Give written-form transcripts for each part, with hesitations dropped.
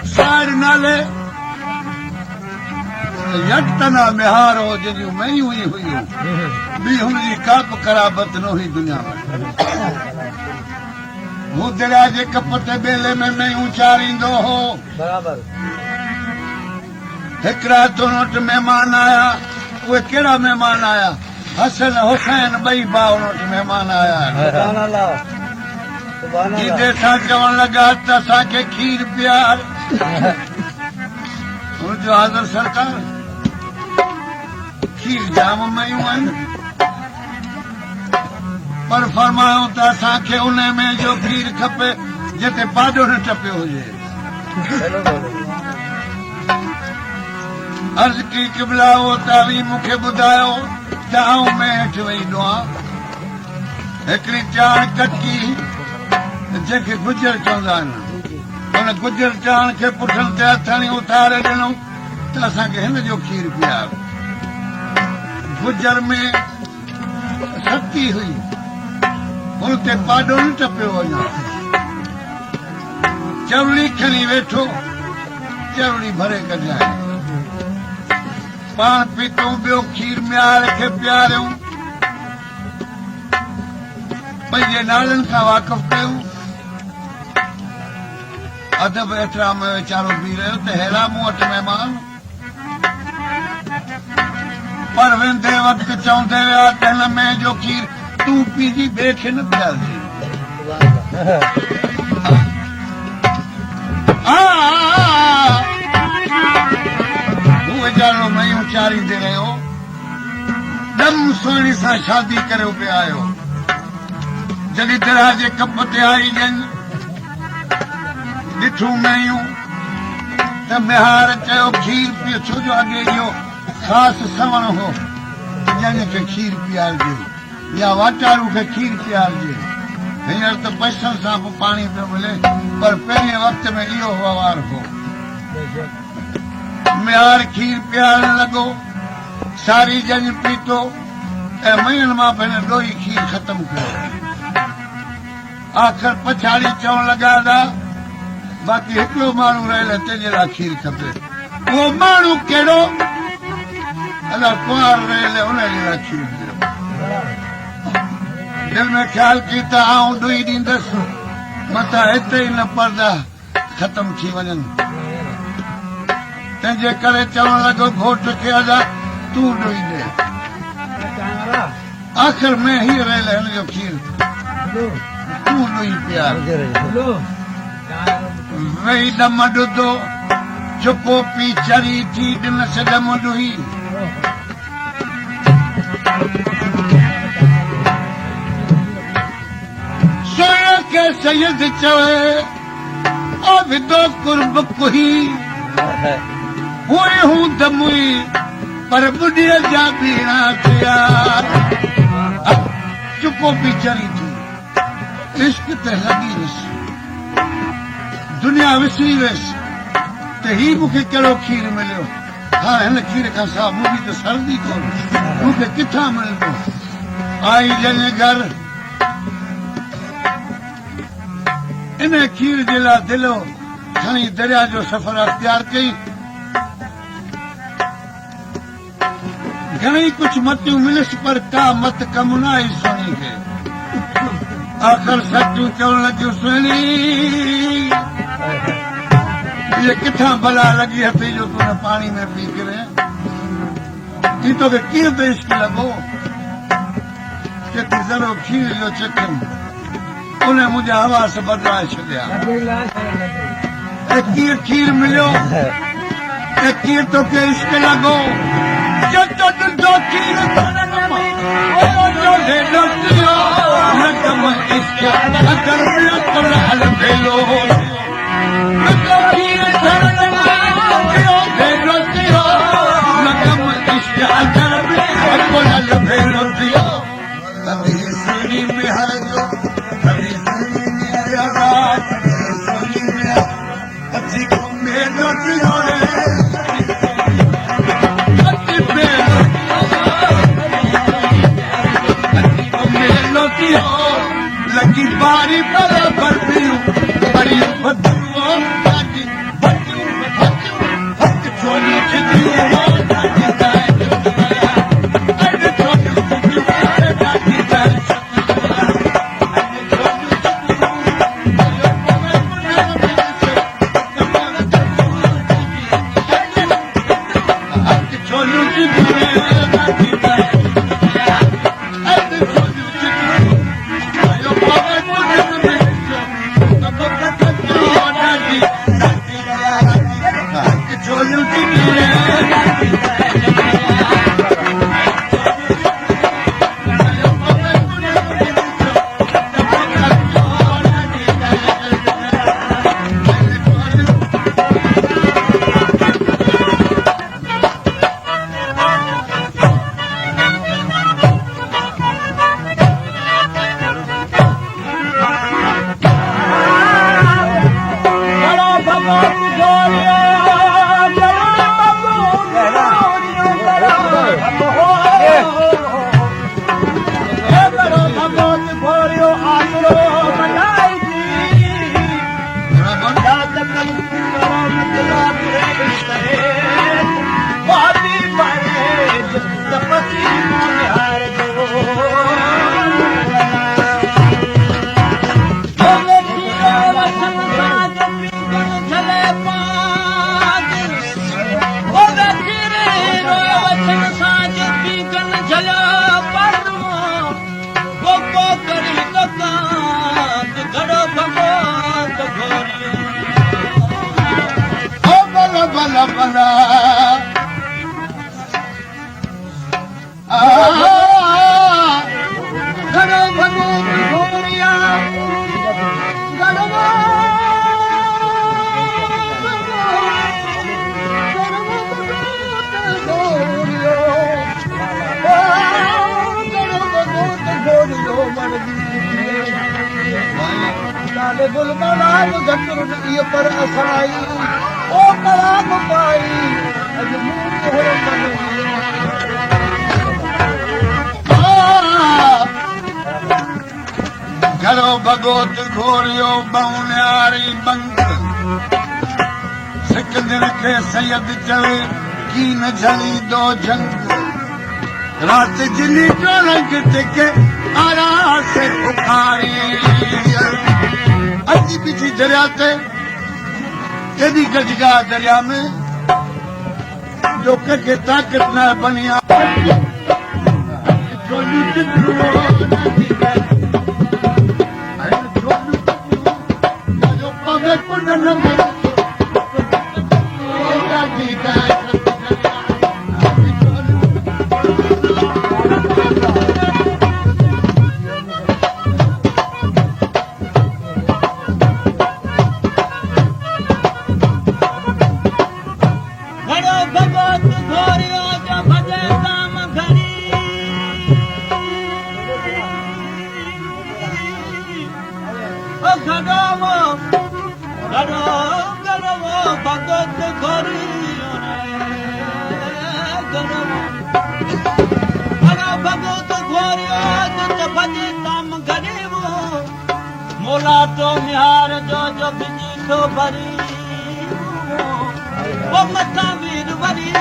साड़ नाले यटना मेहार हो जंहिंजूं मयूं ई हुयूं ॿी हुनजी का बि कराबत न हुई दुनिया में हू दरिया जे कप ते ॿेले में मयूं चारींदो हो बराबर हिकु राति हुन वटि महिमान आया उहे कहिड़ा महिमान आया हसन हुसैन ॿई भाउ हुन वटि महिमान आया सुभान अल्लाह सुभान अल्लाह ईदे सां चवण लॻा त असांखे खीर प्यार हुनजो हाज़िर सरकार खीर जाम मयूं आहिनि पर फरमायो त असांखे उन में जो खीर खपे जिते पाॾो न टपियो हुजे अर्ज़ की क़िबला उहो ताली मूंखे ॿुधायो त आऊं में हेठि वेहींदो आहियां हिकिड़ी चाण कटकी जंहिंखे गुजर चवंदा आहिनि हुन गुजर चाण खे पुठनि ते हथणी उथारे ॾिनो त असांखे हिन जो खीर पीआरो गुजर में शक्ति हुई हुन ते पाॾो न टपियो वञो चवड़ी खणी वेठो चवड़ी भरे कढाए पाण पीतो ॿियो खीर म्यार खे पीआरियूं पंहिंजे नालनि खां वाक़ुफ़ कयूं अदब एतिरा में वीचारो बीह रहियो त हेरा मूं वटि महिमान पर वेंदे वक़्तु चवंदे विया त हिन में जो खीर तूं पीजी ॿिए खे न पीआरजे हू वीचारो मयूं चारींदे रहियो दम सुहिणी सां शादी करे पिया आयो जॾहिं दरिया जे कप ते आई ॼण ॾिठूं मयूं त मेहार चयो खीर पीओ छो जो अॻे इहो ख़ासि सवण हो जंहिंखे खीर पीआरिजे या वाटारू खे खीर पीआरिजे हींअर त पैसनि सां बि पाणी पियो मिले पर पहिरें वक़्त में इहो वहिंवार हो मेहार खीर पीआरण लॻो सारी जंज पीतो ऐं महीननि मां पंहिंजो ॾोही खीर ख़तमु कयो आख़िर पछाड़ी चवण लॻा था बाक़ी हिकिड़ो माण्हू रहियल तंहिंजे लाइ खीर खपे उहो माण्हू कहिड़ो अलाए कुंवार रहियल उनजे लाइ खीर ॾियो दिलि में ख़्यालु की त आऊं ॾोही ॾींदसि मथां हिते ई न पर्दा ख़तमु थी वञनि तंहिंजे करे चवण लॻो घोट खे अदा तूं ॾोही ॾे आख़िर में हीअ रहियल हिन जो खीर तूं ॾोही पीआर वेही दम ॾुधो चुपो पी चरी थी ॾिनसि दम ॾुही सोया के सैयद चवे ओ विदो कुर्ब कुही हुए हूं दमुई पर बुढ़िया जा बीणा थिया चुपो पी चरी थी इश्क ते लॻी वियुसि दुनिया विसरी वियसि त ही मूंखे कहिड़ो खीर मिलियो हा हिन खीर खां सवाइ मुंहिंजी त सर्दी कोन मूंखे किथां मिलंदो आई जंहिंजे घर इन खीर जे लाइ दिलो खणी दरिया जो सफ़र अख़्तियार कई घणेई कुझु मतियूं मिलियसि पर का मत कम न आई सुहिणी खे आख़िर सचूं चवण लॻियूं सुहिणी ये किथां भला लॻी हथी जो तूं पाणी में पी करे ही तोखे कीअं त इश्क लॻो केतिरी ज़रो खीर जो चखनि उन मुंहिंजा हवास बदिलाए छॾिया ऐं कीअं खीर मिलियो ऐं कीअं तोखे इश्क लॻो ॾिठो खीर हल भेलो लगी बारी बराबर बड़ी bala bala garo bhago goriya garo गुल मनाल घटि इहो पर असाई ओ कलाम पाई अॼु घरो भगोत घोरियो बउन्यारी बंक सिकंदर खे सैयद चवे की न झली दो जंग रात जिनी रंग टिके आरा से पुकारी अजी पीछी दरिया ते केदी गजगा दरिया में जो के ताकत न बनिया मोला तो निहार जो बिजी तो भरी वो मथा वीर भरी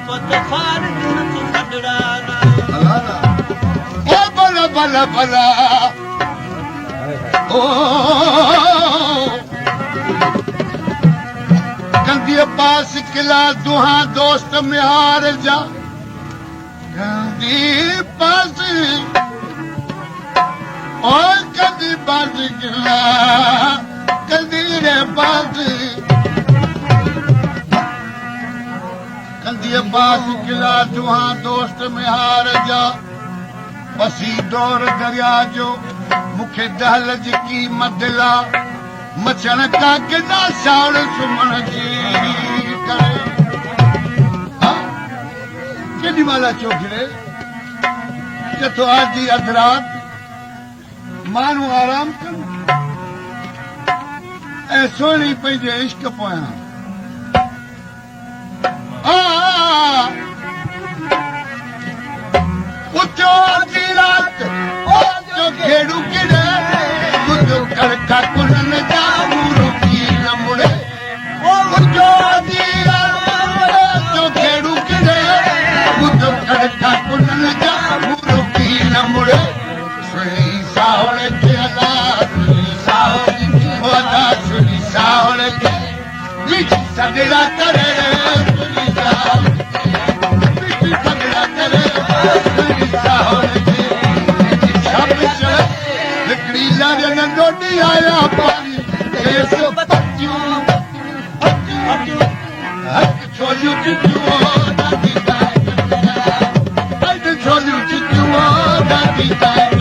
पत फार नथी छडड़ा ओ बला बला बला ओ कंदी पास किला दुहा दोस्त मिहार जा कंदी पास और कदी बाज किला कदी रे बाज कंदी पास किला दुहा दोस्त मिहार जा बसी दौर दरिया जो मुखे दहल जी की मदला मचण का किना साल सुमन जी करे केॾी महिल चोखड़े किथो आदि अधरात माण्हू आराम कनि ऐं सोणी पंहिंजे इश्क पोयां उथियो आधी रात जो खेड़ू किरे ॿुधो कड़का कुननि जा मूरो की न मुड़े उथियो आधी रात जो खेड़ू किरे ॿुधो कड़का कुननि जा मूरो की न मुड़े सुनी सावड़ के अदा सुनी सावड़ के मिठी सगड़ा करे सुनी सगड़ा करे सुनी सावड़ के सब हिकिड़ी लड़न डोडी आया पानी केस पतियूं हक छोलियूं चिटियूं दादी ताई छोलियूं चिटियूं दादी ताई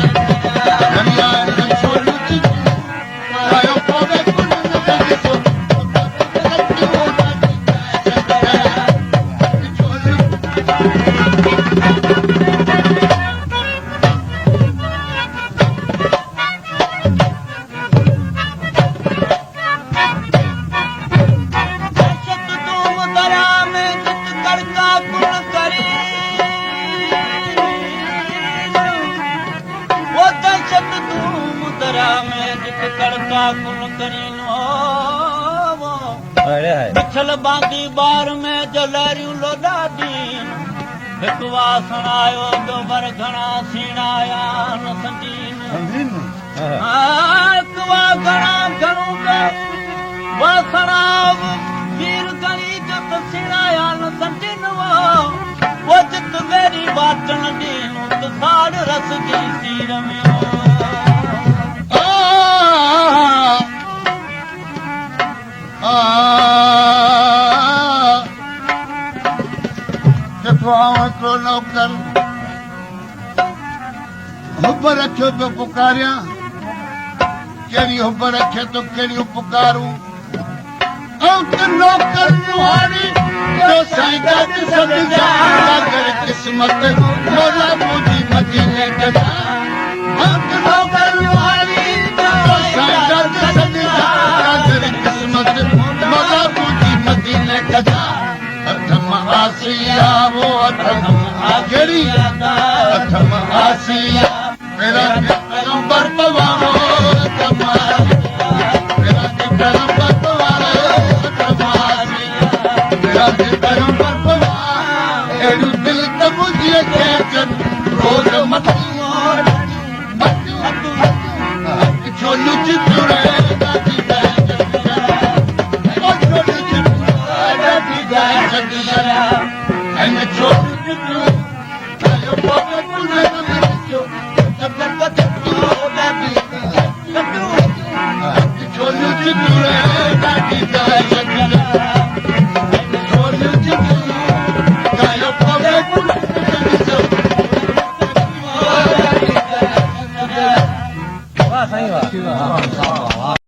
अड़े है पिछल बांदी बार में जो लहरियूं लोॾा ॾीन हिकु वासण आयो जो वर घणा सीणाया न संजीन हिकु वा घणा घणो वासण वीर घणी जत सीणाया न संजीन वो जित मेरी वाचन ॾीन त साड़ रस जी सीर में हिकिड़ो नौकर हुब रखियो तो पुकारियां कहिड़ी हुब रखे तो कहिड़ी पुकारूं नौकर नुहारी जो साईं गॾ सॾिजा अगर क़िस्मत मोला मुंहिंजी मदीने कजा नौकर नुहारी जो साईं गॾ सॾिजा अगर क़िस्मत मोला मुंहिंजी मदीने कजा अथम आसिया वो अथम कहिड़ी अथम आसिया मेरा पैगंबर पवारो अथम मेरा पैगंबर पवारो अथम आसिया मेरा पैगंबर पवारो एड़ू दिल त मुझे चन रोज मत छोलू चितुरे वाह सही वाह